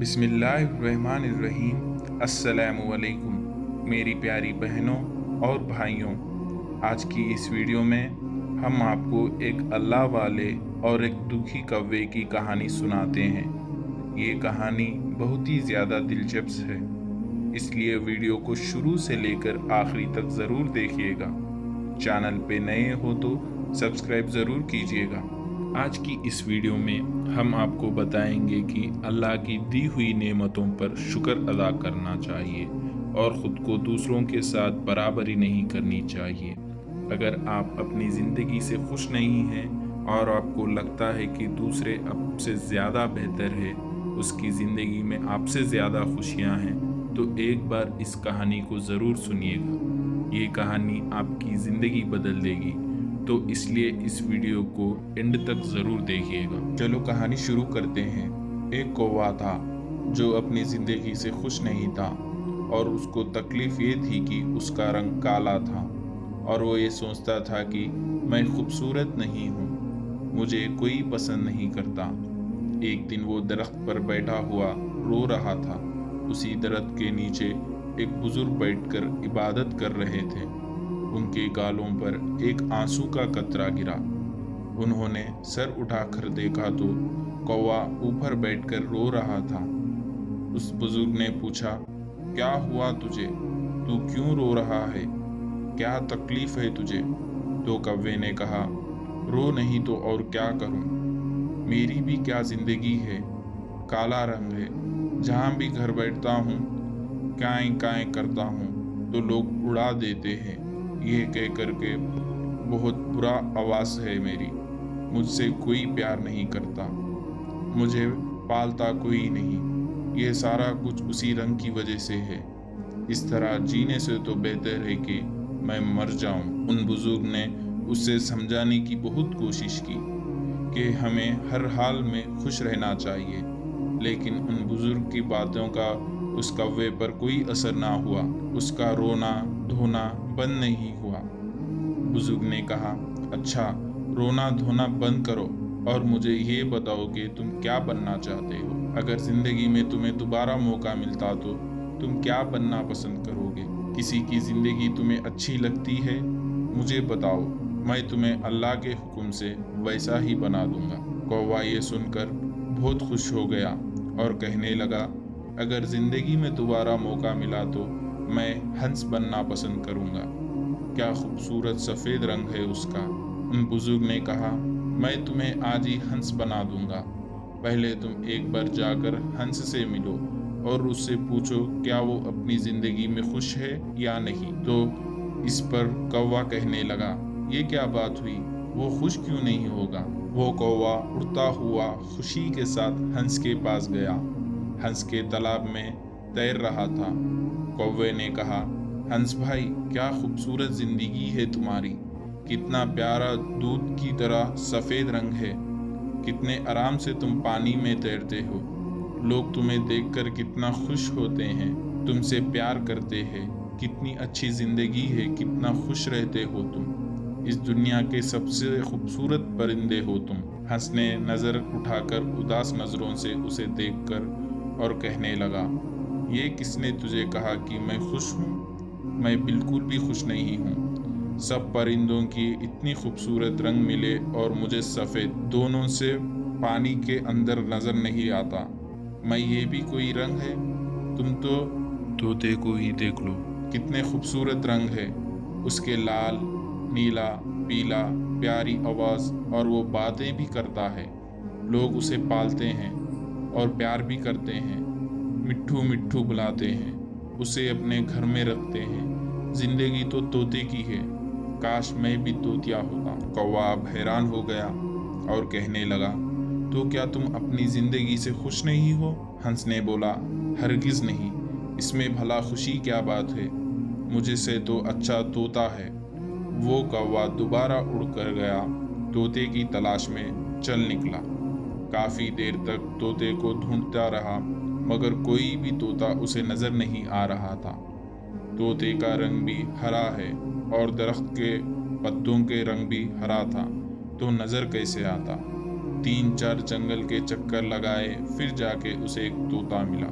बिस्मिल्लाहिर्रहमानिर्रहीम। अस्सलामुअलैकुम मेरी प्यारी बहनों और भाइयों, आज की इस वीडियो में हम आपको एक अल्लाह वाले और एक दुखी कौवे की कहानी सुनाते हैं। ये कहानी बहुत ही ज़्यादा दिलचस्प है, इसलिए वीडियो को शुरू से लेकर आखिरी तक ज़रूर देखिएगा। चैनल पे नए हो तो सब्सक्राइब ज़रूर कीजिएगा। आज की इस वीडियो में हम आपको बताएंगे कि अल्लाह की दी हुई नेमतों पर शुक्र अदा करना चाहिए और ख़ुद को दूसरों के साथ बराबरी नहीं करनी चाहिए। अगर आप अपनी ज़िंदगी से खुश नहीं हैं और आपको लगता है कि दूसरे आपसे ज़्यादा बेहतर है, उसकी ज़िंदगी में आपसे ज़्यादा खुशियाँ हैं, तो एक बार इस कहानी को ज़रूर सुनिएगा। ये कहानी आपकी ज़िंदगी बदल देगी, तो इसलिए इस वीडियो को एंड तक ज़रूर देखिएगा। चलो कहानी शुरू करते हैं। एक कौवा था जो अपनी ज़िंदगी से खुश नहीं था और उसको तकलीफ़ ये थी कि उसका रंग काला था और वो ये सोचता था कि मैं खूबसूरत नहीं हूँ, मुझे कोई पसंद नहीं करता। एक दिन वो दरख्त पर बैठा हुआ रो रहा था। उसी दरख्त के नीचे एक बुजुर्ग बैठकर इबादत कर रहे थे। उनके गालों पर एक आंसू का कतरा गिरा। उन्होंने सर उठाकर देखा तो कौवा ऊपर बैठकर रो रहा था। उस बुजुर्ग ने पूछा, क्या हुआ तुझे? तू क्यों रो रहा है? क्या तकलीफ है तुझे? तो कौवे ने कहा, रो नहीं तो और क्या करूं? मेरी भी क्या जिंदगी है, काला रंग है। जहां भी घर बैठता हूं, काएं काएं करता हूं तो लोग उड़ा देते हैं। ये कह कर के बहुत बुरा आवाज़ है मेरी, मुझसे कोई प्यार नहीं करता, मुझे पालता कोई नहीं। ये सारा कुछ उसी रंग की वजह से है। इस तरह जीने से तो बेहतर है कि मैं मर जाऊं। उन बुजुर्ग ने उससे समझाने की बहुत कोशिश की कि हमें हर हाल में खुश रहना चाहिए, लेकिन उन बुजुर्ग की बातों का उस कौवे पर कोई असर ना हुआ। उसका रोना धोना बंद नहीं हुआ। बुजुर्ग ने कहा, अच्छा, रोना धोना बंद करो और मुझे ये बताओ कि तुम क्या बनना चाहते हो? अगर जिंदगी में तुम्हें दोबारा मौका मिलता तो तुम क्या बनना पसंद करोगे? किसी की जिंदगी तुम्हें अच्छी लगती है? मुझे बताओ, मैं तुम्हें अल्लाह के हुक्म से वैसा ही बना दूंगा। कौवा ये सुनकर बहुत खुश हो गया और कहने लगा, अगर जिंदगी में दोबारा मौका मिला तो मैं हंस बनना पसंद करूंगा। क्या खूबसूरत सफ़ेद रंग है उसका। उन बुजुर्ग ने कहा, मैं तुम्हें आज ही हंस बना दूंगा। पहले तुम एक बार जाकर हंस से मिलो और उससे पूछो क्या वो अपनी ज़िंदगी में खुश है या नहीं। तो इस पर कौवा कहने लगा, ये क्या बात हुई, वो खुश क्यों नहीं होगा? वो कौवा उड़ता हुआ खुशी के साथ हंस के पास गया। हंस के तालाब में तैर रहा था। कौवे ने कहा, हंस भाई, क्या खूबसूरत जिंदगी है तुम्हारी, कितना प्यारा दूध की तरह सफ़ेद रंग है, कितने आराम से तुम पानी में तैरते हो, लोग तुम्हें देखकर कितना खुश होते हैं, तुमसे प्यार करते हैं, कितनी अच्छी ज़िंदगी है, कितना खुश रहते हो तुम, इस दुनिया के सबसे खूबसूरत परिंदे हो तुम। हंस ने नज़र उठाकर उदास नज़रों से उसे देखकर और कहने लगा, ये किसने तुझे कहा कि मैं खुश हूँ? मैं बिल्कुल भी खुश नहीं हूँ। सब परिंदों की इतनी खूबसूरत रंग मिले और मुझे सफ़ेद, दोनों से पानी के अंदर नज़र नहीं आता। मैं ये भी कोई रंग है? तुम तो तोते को ही देख लो, कितने खूबसूरत रंग है उसके, लाल, नीला, पीला, प्यारी आवाज़, और वो बातें भी करता है। लोग उसे पालते हैं और प्यार भी करते हैं, मिट्ठू मिट्ठू बुलाते हैं, उसे अपने घर में रखते हैं। जिंदगी तो तोते की है, काश मैं भी तोतिया होता। कौवा अब हैरान हो गया और कहने लगा, तो क्या तुम अपनी जिंदगी से खुश नहीं हो? हंस ने बोला, हरगिज़ नहीं, इसमें भला खुशी क्या बात है, मुझे से तो अच्छा तोता है। वो कौवा दोबारा उड़ कर गया, तोते की तलाश में चल निकला। काफ़ी देर तक तोते को ढूंढता रहा, मगर कोई भी तोता उसे नज़र नहीं आ रहा था। तोते का रंग भी हरा है और दरख्त के पत्तों के रंग भी हरा था, तो नज़र कैसे आता? 3-4 जंगल के चक्कर लगाए, फिर जाके उसे एक तोता मिला।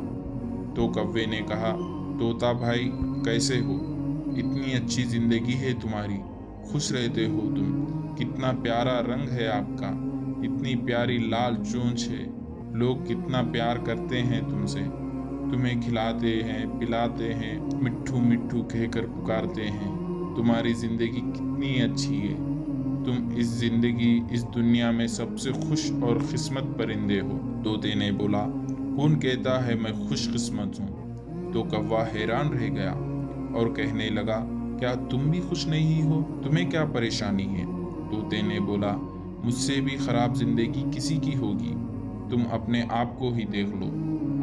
तो कौवे ने कहा, तोता भाई कैसे हो? इतनी अच्छी जिंदगी है तुम्हारी, खुश रहते हो तुम, कितना प्यारा रंग है आपका, इतनी प्यारी लाल चोंच है, लोग कितना प्यार करते हैं तुमसे, तुम्हें खिलाते हैं, पिलाते हैं, मिट्ठू मिट्ठू कहकर पुकारते हैं, तुम्हारी जिंदगी कितनी अच्छी है, तुम इस दुनिया में सबसे खुश और किस्मत परिंदे हो। तोते ने बोला, कौन कहता है मैं खुश किस्मत हूँ? तो कौवा हैरान रह गया और कहने लगा, क्या तुम भी खुश नहीं हो? तुम्हें क्या परेशानी है? तोते ने बोला, मुझसे भी खराब जिंदगी किसी की होगी, तुम अपने आप को ही देख लो,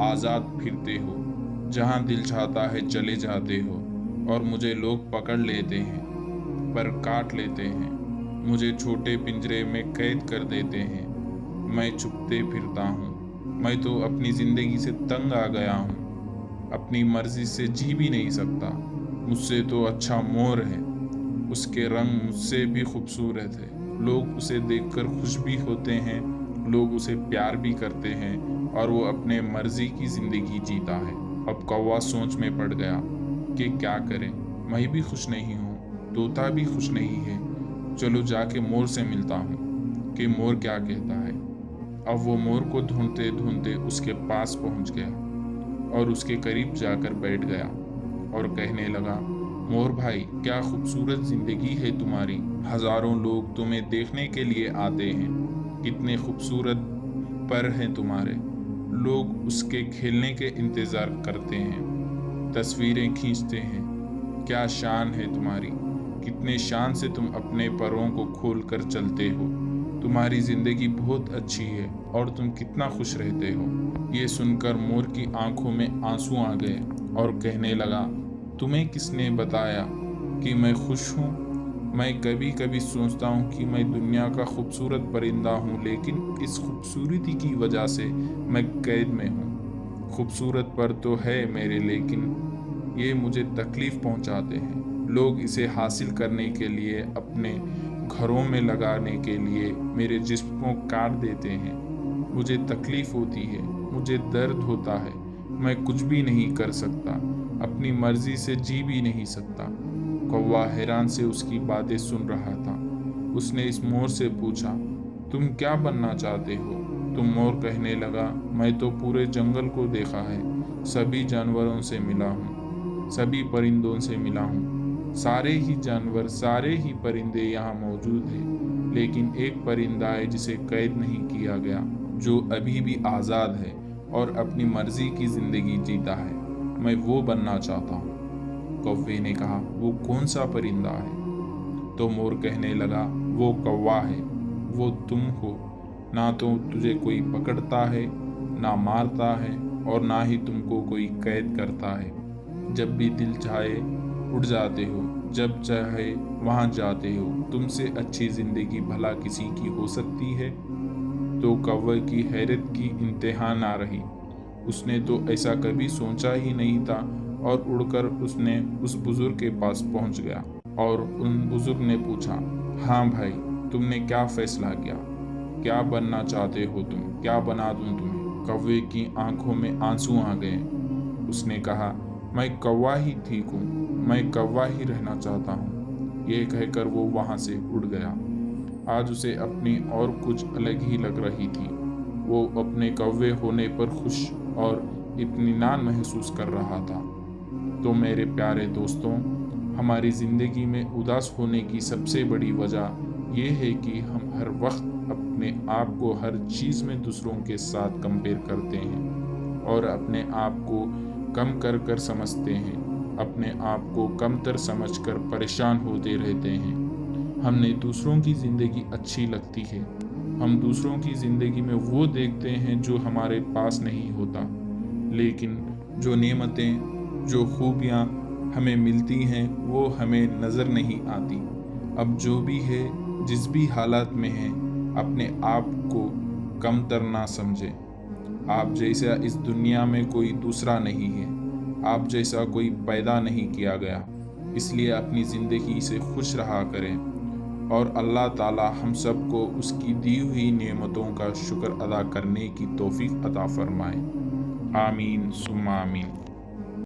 आज़ाद फिरते हो, जहाँ दिल चाहता है चले जाते हो, और मुझे लोग पकड़ लेते हैं, पर काट लेते हैं, मुझे छोटे पिंजरे में कैद कर देते हैं, मैं छुपते फिरता हूँ, मैं तो अपनी ज़िंदगी से तंग आ गया हूँ, अपनी मर्जी से जी भी नहीं सकता, मुझसे तो अच्छा मोर है, उसके रंग मुझसे भी खूबसूरत है, लोग उसे देखकर खुश भी होते हैं, लोग उसे प्यार भी करते हैं, और वो अपने मर्जी की ज़िंदगी जीता है। अब कौवा सोच में पड़ गया कि क्या करें, मैं भी खुश नहीं हूँ, तोता भी खुश नहीं है, चलो जाके मोर से मिलता हूँ कि मोर क्या कहता है। अब वो मोर को ढूंढते ढूंढते उसके पास पहुँच गया और उसके करीब जाकर बैठ गया और कहने लगा, मोर भाई क्या खूबसूरत जिंदगी है तुम्हारी, हजारों लोग तुम्हें देखने के लिए आते हैं, कितने खूबसूरत पर हैं तुम्हारे, लोग उसके खेलने के इंतज़ार करते हैं, तस्वीरें खींचते हैं, क्या शान है तुम्हारी, कितने शान से तुम अपने परों को खोल कर चलते हो, तुम्हारी ज़िंदगी बहुत अच्छी है और तुम कितना खुश रहते हो। ये सुनकर मोर की आंखों में आंसू आ गए और कहने लगा, तुम्हें किसने बताया कि मैं खुश हूँ? मैं कभी कभी सोचता हूँ कि मैं दुनिया का खूबसूरत परिंदा हूँ, लेकिन इस खूबसूरती की वजह से मैं कैद में हूँ। खूबसूरत पर तो है मेरे, लेकिन ये मुझे तकलीफ़ पहुँचाते हैं। लोग इसे हासिल करने के लिए, अपने घरों में लगाने के लिए मेरे जिस्म को काट देते हैं। मुझे तकलीफ़ होती है, मुझे दर्द होता है, मैं कुछ भी नहीं कर सकता, अपनी मर्जी से जी भी नहीं सकता। कौवा हैरान से उसकी बातें सुन रहा था। उसने इस मोर से पूछा, तुम क्या बनना चाहते हो? तो मोर कहने लगा, मैं तो पूरे जंगल को देखा है, सभी जानवरों से मिला हूँ, सभी परिंदों से मिला हूँ, सारे ही जानवर, सारे ही परिंदे यहाँ मौजूद हैं, लेकिन एक परिंदा है जिसे कैद नहीं किया गया, जो अभी भी आज़ाद है और अपनी मर्जी की ज़िंदगी जीता है, मैं वो बनना चाहता हूँ। कौवे ने कहा, वो कौन सा परिंदा है? तो मोर कहने लगा, वो कौवा है, वो तुम हो, ना तो तुझे कोई पकड़ता है, ना मारता है, और ना ही तुमको कोई कैद करता है, जब भी दिल चाहे उड़ जाते हो, जब चाहे वहाँ जाते हो, तुमसे अच्छी ज़िंदगी भला किसी की हो सकती है? तो कौवे की हैरत की इंतहा ना रही, उसने तो ऐसा कभी सोचा ही नहीं था, और उड़कर उसने उस बुजुर्ग के पास पहुंच गया और उन बुजुर्ग ने पूछा, हाँ भाई, तुमने क्या फैसला किया, क्या बनना चाहते हो तुम, क्या बना दूं तुम्हें? कौवे की आंखों में आंसू आ गए। उसने कहा, मैं कौवा ही ठीक हूँ, मैं कौवा ही रहना चाहता हूँ। ये कहकर वो वहाँ से उड़ गया। आज उसे अपनी और कुछ अलग ही लग रही थी। वो अपने कौवे होने पर खुश और इत्मीनान महसूस कर रहा था। तो मेरे प्यारे दोस्तों, हमारी ज़िंदगी में उदास होने की सबसे बड़ी वजह ये है कि हम हर वक्त अपने आप को हर चीज़ में दूसरों के साथ कंपेयर करते हैं और अपने आप को कम कर कर समझते हैं, अपने आप को कमतर समझकर परेशान होते रहते हैं। हमें दूसरों की ज़िंदगी अच्छी लगती है, हम दूसरों की ज़िंदगी में वो देखते हैं जो हमारे पास नहीं होता, लेकिन जो नेमतें, जो खूबियाँ हमें मिलती हैं वो हमें नज़र नहीं आती। अब जो भी है, जिस भी हालत में है, अपने आप को कमतर ना समझे। आप जैसा इस दुनिया में कोई दूसरा नहीं है, आप जैसा कोई पैदा नहीं किया गया, इसलिए अपनी ज़िंदगी से खुश रहा करें। اور اللہ تعالی ہم سب کو اس کی دی ہوئی نعمتوں کا شکر ادا کرنے کی توفیق عطا فرمائے۔ آمین ثم آمین۔